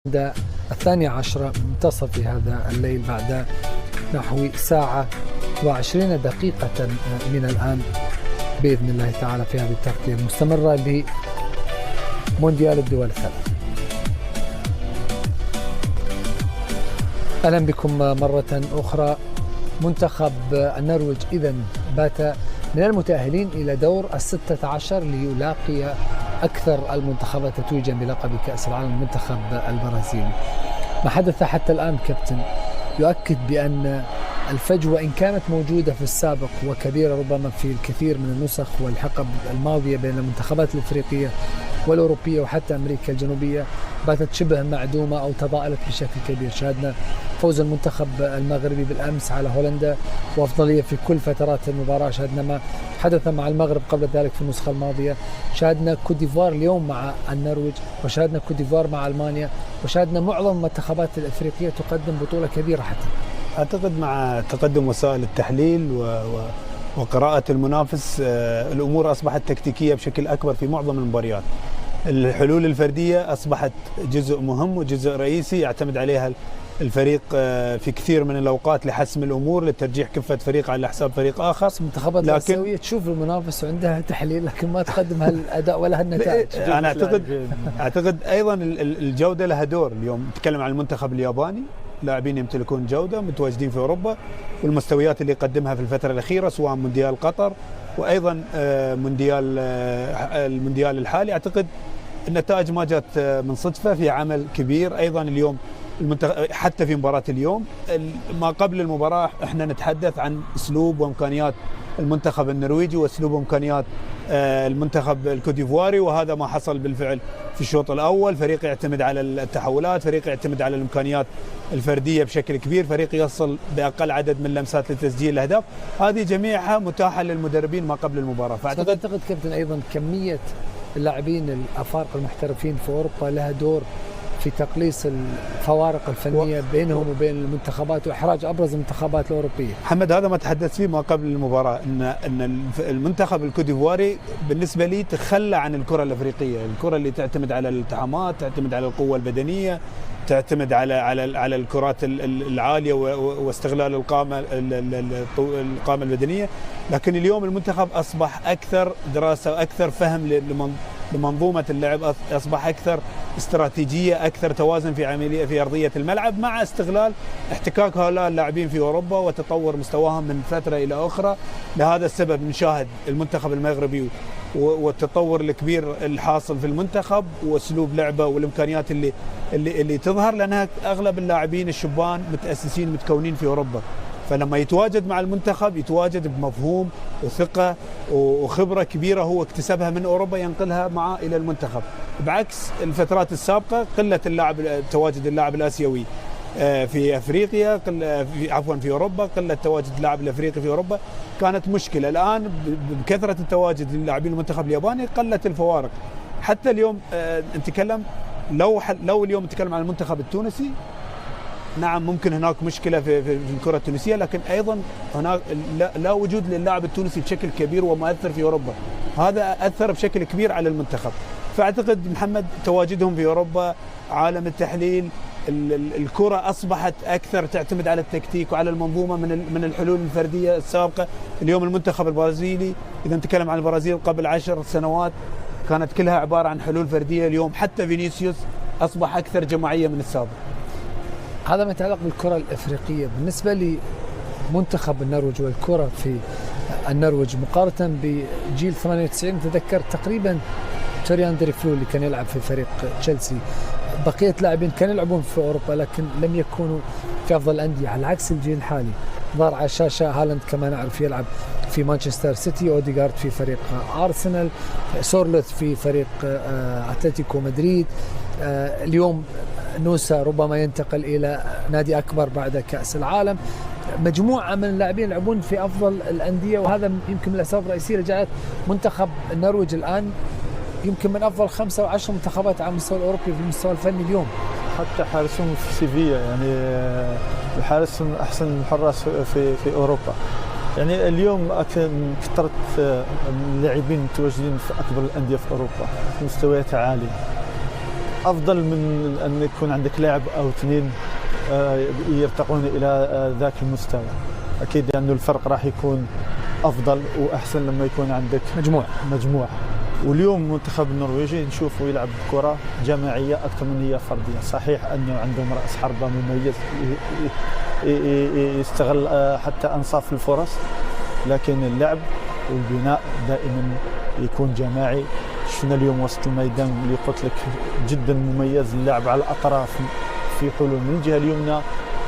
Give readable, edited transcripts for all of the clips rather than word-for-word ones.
عند 12 منتصف هذا الليل بعد نحو ساعة و20 دقيقة من الآن بإذن الله تعالى في هذه التغطية المستمرة لمونديال الدول الثلاث. أهلا بكم مرة أخرى. منتخب النرويج إذن بات من المتأهلين إلى دور 16 ليلاقي أكثر المنتخبات تتويجا بلقب كأس العالم المنتخب البرازيلي. ما حدث حتى الآن كابتن يؤكد بأن الفجوة إن كانت موجودة في السابق وكبيرة ربما في الكثير من النسخ والحقب الماضية بين المنتخبات الأفريقية والأوروبية وحتى أمريكا الجنوبية، باتت شبه معدومة أو تضاءلت بشكل كبير. شاهدنا فوز المنتخب المغربي بالأمس على هولندا وأفضلية في كل فترات المباراة. شاهدنا ما حدث مع المغرب قبل ذلك في النسخة الماضية. شاهدنا كوت ديفوار اليوم مع النرويج، وشاهدنا كوت ديفوار مع ألمانيا، وشاهدنا معظم المنتخبات الأفريقية تقدم بطولة كبيرة. حتى أعتقد مع تقدم وسائل التحليل وقراءة المنافس الأمور أصبحت تكتيكية بشكل أكبر في معظم المباريات. الحلول الفردية أصبحت جزء مهم وجزء رئيسي يعتمد عليها الفريق في كثير من الأوقات لحسم الأمور، لترجيح كفة فريق على حساب فريق آخر. المنتخبات الآسيوية تشوف المنافس وعندها تحليل لكن ما تقدم هالأداء ولا هالنتائج. أنا أعتقد أيضا الجودة لها دور. اليوم نتكلم عن المنتخب الياباني، لاعبين يمتلكون جودة متواجدين في أوروبا، والمستويات اللي قدمها في الفترة الأخيرة سواء مونديال قطر وأيضا المونديال الحالي. أعتقد النتائج ما جات من صدفة، في عمل كبير. أيضا اليوم حتى في مباراة اليوم ما قبل المباراة احنا نتحدث عن أسلوب وإمكانيات المنتخب النرويجي وأسلوب وإمكانيات المنتخب الكوديفواري، وهذا ما حصل بالفعل في الشوط الأول. فريق يعتمد على التحولات، فريق يعتمد على الإمكانيات الفردية بشكل كبير، فريق يصل بأقل عدد من لمسات لتسجيل الأهداف. هذه جميعها متاحة للمدربين ما قبل المباراة. فأعتقد كابتن أيضا كمية اللاعبين الأفارقة المحترفين في أوروبا لها دور في تقليص الفوارق الفنية بينهم وبين المنتخبات وإحراج أبرز المنتخبات الأوروبية. محمد، هذا ما تحدث فيه ما قبل المباراة، أن المنتخب الكوديفواري بالنسبة لي تخلى عن الكرة الأفريقية، الكرة اللي تعتمد على الالتحامات، تعتمد على القوة البدنية، تعتمد على الكرات العالية واستغلال القامة البدنية. لكن اليوم المنتخب أصبح أكثر دراسة وأكثر فهم لمنظومة اللعب، أصبح أكثر استراتيجية، أكثر توازن في أرضية الملعب، مع استغلال احتكاك هؤلاء اللاعبين في أوروبا وتطور مستواهم من فترة إلى أخرى. لهذا السبب نشاهد المنتخب المغربي والتطور الكبير الحاصل في المنتخب وأسلوب لعبه والإمكانيات اللي تظهر، لأنها أغلب اللاعبين الشبان متأسسين متكونين في أوروبا. فلما يتواجد مع المنتخب يتواجد بمفهوم وثقة وخبرة كبيرة هو اكتسبها من أوروبا ينقلها معه إلى المنتخب، بعكس الفترات السابقة. قلة تواجد اللاعب الآسيوي في أفريقيا، في أوروبا، قلة تواجد اللاعب الأفريقي في أوروبا كانت مشكلة. الآن بكثرة التواجد للاعبين المنتخب الياباني قلت الفوارق. حتى اليوم نتكلم لو اليوم نتكلم عن المنتخب التونسي، نعم ممكن هناك مشكلة في الكرة التونسية، لكن أيضا هناك لا وجود للاعب التونسي بشكل كبير ومؤثر في أوروبا. هذا أثر بشكل كبير على المنتخب. فأعتقد محمد تواجدهم في أوروبا، عالم التحليل، الكرة أصبحت أكثر تعتمد على التكتيك وعلى المنظومة من الحلول الفردية السابقة. اليوم المنتخب البرازيلي، إذا نتكلم عن البرازيل قبل 10 سنوات كانت كلها عبارة عن حلول فردية. اليوم حتى فينيسيوس أصبح أكثر جماعية من السابق. هذا ما يتعلق بالكرة الأفريقية. بالنسبة لمنتخب النرويج والكرة في النرويج مقارنة بجيل 98، تذكر تقريبا توريان ديريفلو اللي كان يلعب في فريق تشيلسي، بقية لاعبين كانوا يلعبون في أوروبا لكن لم يكونوا في أفضل الأندية، على عكس الجيل الحالي. ظهر على الشاشة هالاند كما نعرف يلعب في مانشستر سيتي، أوديغارد في فريق أرسنال، سورلوث في فريق أتلتيكو مدريد. اليوم نوسا ربما ينتقل إلى نادي أكبر بعد كأس العالم. مجموعة من اللاعبين يلعبون في أفضل الأندية، وهذا يمكن من الأسباب الرئيسية اللي جعلت منتخب النرويج الآن يمكن من أفضل 5 أو 10 منتخبات على المستوى الأوروبي في المستوى الفني اليوم. حتى حارسهم في سيفيا، يعني الحارس من أحسن الحراس في أوروبا. يعني اليوم كثرة اللاعبين متواجدين في أكبر الأندية في أوروبا، مستوياتها عالية. افضل من ان يكون عندك لاعب او اثنين يرتقون الى ذاك المستوى. اكيد لانه يعني الفرق راح يكون افضل واحسن لما يكون عندك مجموعه. واليوم المنتخب النرويجي نشوفه يلعب كره جماعيه اكثر من هي فرديه. صحيح انه عندهم راس حربه مميز يستغل حتى انصاف الفرص، لكن اللعب والبناء دائما يكون جماعي. شفنا اليوم وسط الميدان اللي قلت لك جدا مميز، اللعب على الاطراف في حلول من الجهه اليمنى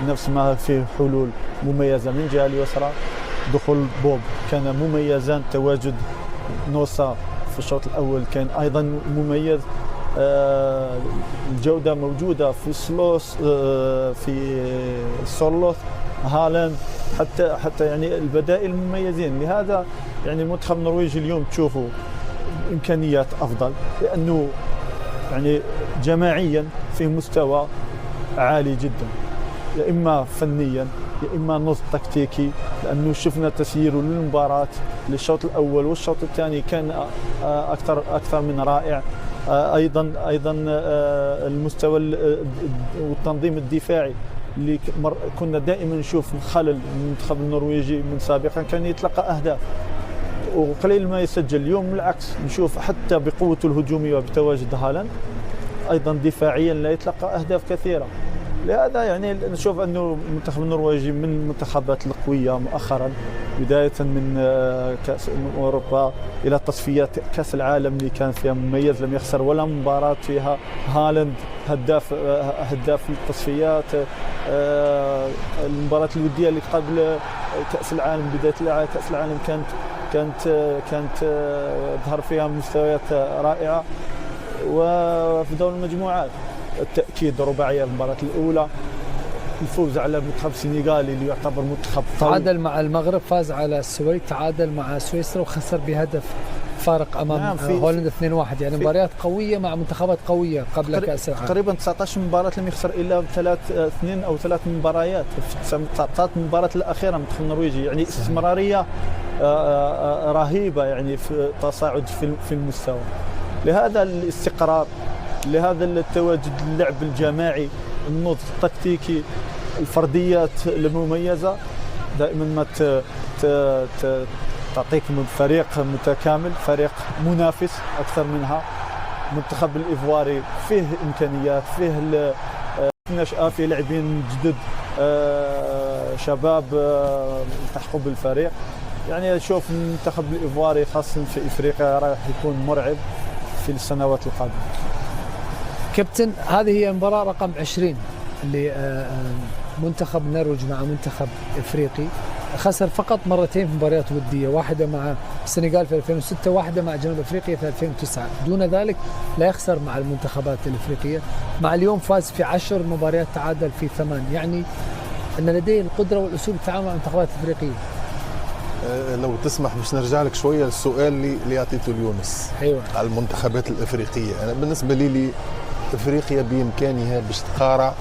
نفس ما في حلول مميزه من الجهه اليسرى. دخول بوب كان مميزا، تواجد نوسا في الشوط الاول كان ايضا مميز. الجوده موجوده في سلوس، في سولوث، هالاند، حتى يعني البدائل مميزين. لهذا يعني المنتخب النرويجي اليوم تشوفوا امكانيات افضل، لانه يعني جماعيا في مستوى عالي جدا، يا اما فنيا يا اما نضج تكتيكي، لانه شفنا تسييره للمباراه للشوط الاول والشوط الثاني كان اكثر من رائع. ايضا المستوى والتنظيم الدفاعي اللي كنا دائما نشوف خلل المنتخب النرويجي من سابقا، كان يتلقى اهداف وقليل ما يسجل. اليوم بالعكس نشوف حتى بقوته الهجوميه وبتواجد هالاند ايضا دفاعيا لا يتلقى اهداف كثيره. لهذا يعني نشوف انه المنتخب النرويجي من المنتخبات القويه مؤخرا، بدايه من كاس اوروبا الى تصفيات كاس العالم اللي كان فيها مميز، لم يخسر ولا مباراه فيها. هالاند هداف التصفيات. المباراه الوديه اللي قبل كاس العالم، بدايه كاس العالم كانت ظهر فيها مستويات رائعه. وفي دور المجموعات التأكيد رباعية المباراة الأولى، الفوز على منتخب السنغال اللي يعتبر منتخب قوي، تعادل مع المغرب، فاز على السويد، تعادل مع سويسرا وخسر بهدف فارق امام هولندا 2-1. يعني مباريات قويه مع منتخبات قويه قبل كاس العالم. تقريبا 19 مباراه لم يخسر الا 2 أو 3 مباريات في 19 مباراه الاخيره منتخب النرويجي. يعني استمراريه رهيبه، يعني في تصاعد في المستوى. لهذا الاستقرار، لهذا التواجد، اللعب الجماعي، النضج التكتيكي، الفرديات المميزه دائما ما تعطيك فريق متكامل، فريق منافس اكثر منها. المنتخب الايفواري فيه امكانيات، فيه النشأة، فيه لاعبين جدد شباب التحقوا بالفريق. يعني اشوف المنتخب الايفواري خاصه في افريقيا راح يكون مرعب في السنوات القادمه. كابتن، هذه هي المباراة رقم 20 اللي منتخب النرويج مع منتخب افريقي. خسر فقط مرتين في مباريات ودية، واحدة مع السنغال في 2006، واحدة مع جنوب افريقيا في 2009. دون ذلك لا يخسر مع المنتخبات الافريقية. مع اليوم فاز في 10 مباريات، تعادل في 8. يعني ان لديه القدرة والاسلوب التعامل مع المنتخبات الافريقية. لو تسمح باش نرجع لك شويه للسؤال اللي اعطيته ليونس. ايوه، على المنتخبات الافريقيه. انا بالنسبه لي افريقيا بامكانها باش تقارع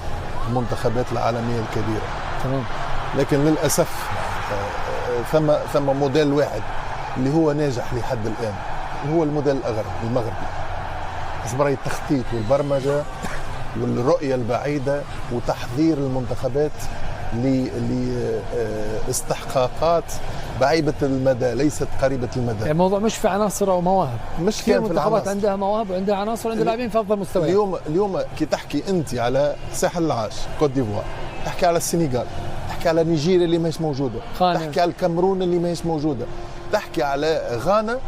المنتخبات العالميه الكبيره. تمام. لكن للاسف ثم موديل واحد اللي هو ناجح لحد الان، هو الموديل المغربي. اصبر التخطيط والبرمجه والرؤيه البعيده وتحضير المنتخبات لاستحقاقات بعيدة المدى ليست قريبة المدى. يعني الموضوع مش في عناصر او مواهب، مش في المنتخبات عندها مواهب وعندها عناصر وعندها لاعبين في افضل مستويات. اليوم كي تحكي انت على ساحل العاج كوت ديفوار، تحكي على السنغال، تحكي على نيجيريا اللي ماهيش موجوده، تحكي على الكاميرون اللي ماهيش موجوده، تحكي على غانا.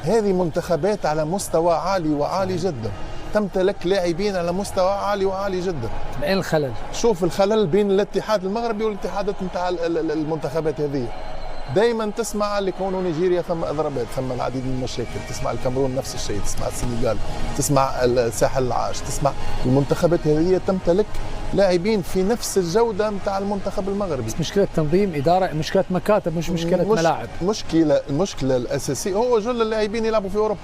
هذه منتخبات على مستوى عالي وعالي جدا، تمتلك لاعبين على مستوى عالي وعالي جدا. اين الخلل؟ شوف الخلل بين الاتحاد المغربي والاتحادات نتاع المنتخبات هذه. دائما تسمع اللي كونوا نيجيريا ثم اضرابات، ثم العديد من المشاكل، تسمع الكاميرون نفس الشيء، تسمع السنغال، تسمع الساحل العاج، تسمع المنتخبات هذه تمتلك لاعبين في نفس الجوده نتاع المنتخب المغربي. بس مشكله تنظيم، اداره، مشكله مكاتب، مش مشكله ملاعب. المشكله الاساسيه هو جل اللاعبين يلعبوا في اوروبا.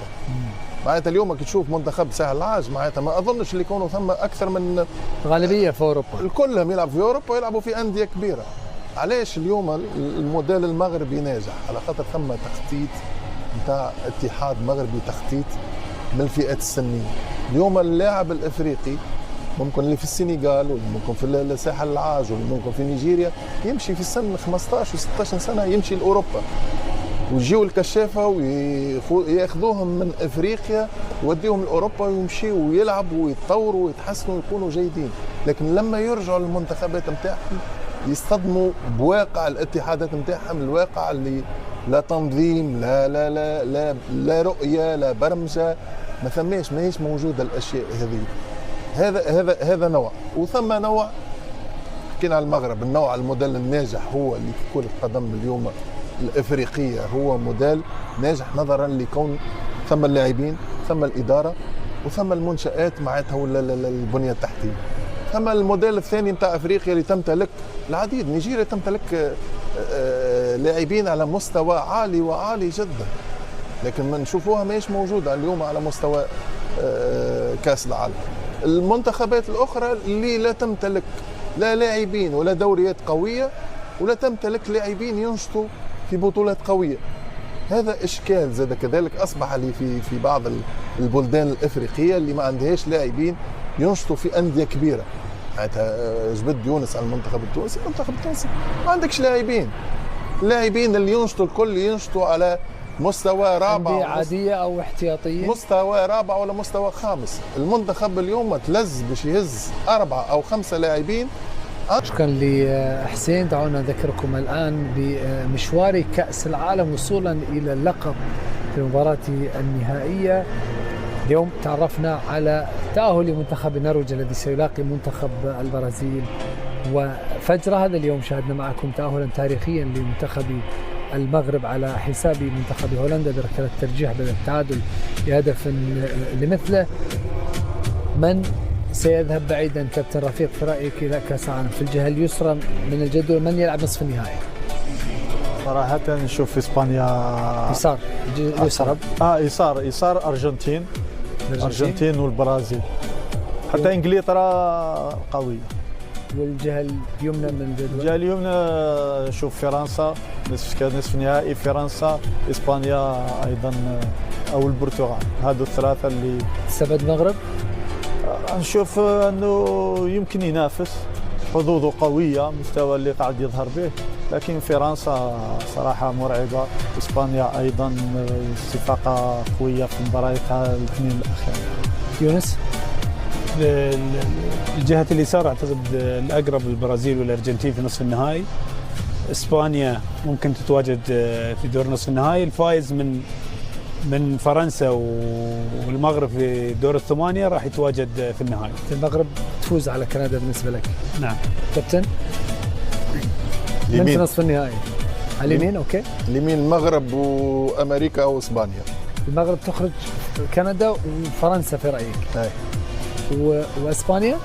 معناتها اليوم كي تشوف منتخب ساحل العاج، معناتها ما اظنش اللي يكونوا ثم اكثر من غالبيه في اوروبا، كلهم يلعبوا في اوروبا ويلعبوا في انديه كبيره. علاش اليوم الموديل المغربي ناجح؟ على خاطر ثم تخطيط نتاع اتحاد مغربي، تخطيط من الفئات السنيه، اليوم اللاعب الافريقي ممكن اللي في السنغال وممكن في الساحل العاج وممكن في نيجيريا يمشي في سن 15 و16 سنه يمشي لاوروبا، ويجيوا الكشافه وياخذوهم من افريقيا ويوديهم لاوروبا ويمشيوا ويلعبوا ويتطوروا ويتحسنوا ويكونوا جيدين. لكن لما يرجعوا للمنتخبات نتاعهم يصطدموا بواقع الاتحادات نتاعهم، الواقع اللي لا تنظيم لا لا لا لا, لا رؤيه لا برمجه، ماهيش موجوده الاشياء هذه. هذا نوع، وثم نوع حكينا على المغرب، النوع الموديل الناجح هو اللي في كرة القدم اليوم الافريقيه، هو موديل ناجح نظرا لكون ثم اللاعبين ثم الاداره وثم المنشات معناتها ولا البنيه التحتيه. ثم الموديل الثاني نتاع افريقيا اللي تمتلك العديد، نيجيريا تمتلك لاعبين على مستوى عالي وعالي جدا، لكن ما نشوفوها ماهيش موجوده اليوم على مستوى كاس العالم. المنتخبات الاخرى اللي لا تمتلك لا لاعبين ولا دوريات قويه ولا تمتلك لاعبين ينشطوا في بطولات قويه، هذا اشكال زاد كذلك اصبح لي في بعض البلدان الافريقيه اللي ما عندهاش لاعبين ينشطوا في انديه كبيره. معناتها جبد يونس على المنتخب التونسي ما عندكش لاعبين اللي ينشطوا الكل ينشطوا على مستوى رابع عاديه او احتياطيه، مستوى رابع ولا مستوى خامس. المنتخب اليوم تلز باش يهز 4 أو 5 لاعبين. شكرا لحسين. دعونا نذكركم الان بمشوار كاس العالم وصولا الى اللقب في المباراه النهائيه. اليوم تعرفنا على تأهل منتخب النرويج الذي سيلاقي منتخب البرازيل وفجر هذا اليوم. شاهدنا معكم تأهلا تاريخيا لمنتخب المغرب على حساب منتخب هولندا بركلة ترجيح بدل التعادل بهدف لمثله. من سيذهب بعيدا كابتن رفيق في رأيك إلى كأس العالم في الجهة اليسرى من الجدول؟ من يلعب نصف النهائي؟ صراحة نشوف إسبانيا يسار يسار أرجنتين والبرازيل، حتى إنجلترا قوية. والجهة اليمنى من الجدول؟ الجهة اليمنى نشوف فرنسا نصف نهائي، فرنسا، إسبانيا أيضا أو البرتغال، هذو الثلاثة اللي تستبعد المغرب؟ نشوف أنه يمكن ينافس، حظوظه قوية، مستوى اللي قاعد يظهر به، لكن فرنسا صراحة مرعبة، إسبانيا أيضا استفاقة قوية في مبارياتها الاثنين الأخيرة. يونس؟ الجهة اليسار أعتقد الأقرب البرازيل والأرجنتين في نصف النهائي. إسبانيا ممكن تتواجد في دور نصف النهائي. الفائز من فرنسا والمغرب في دور الثمانية راح يتواجد في النهائي. المغرب تفوز على كندا بالنسبة لك؟ نعم. كابتن؟ من في نصف النهائي؟ على اليمين أوكي؟ اليمين المغرب وأمريكا وإسبانيا. المغرب تخرج كندا وفرنسا في رأيك؟ أي. وإسبانيا؟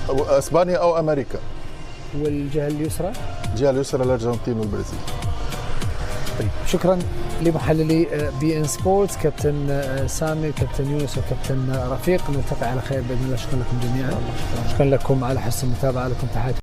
إسبانيا أو أمريكا. والجهة اليسرى؟ الجهة اليسرى الأرجنتين والبرازيل. طيب شكرا لمحللي بي ان سبورتس كابتن سامي كابتن يونس وكابتن رفيق. نلتقي على خير باذن الله. شكرا لكم جميعا. شكرا لكم على حسن المتابعه. لكم تحياتي.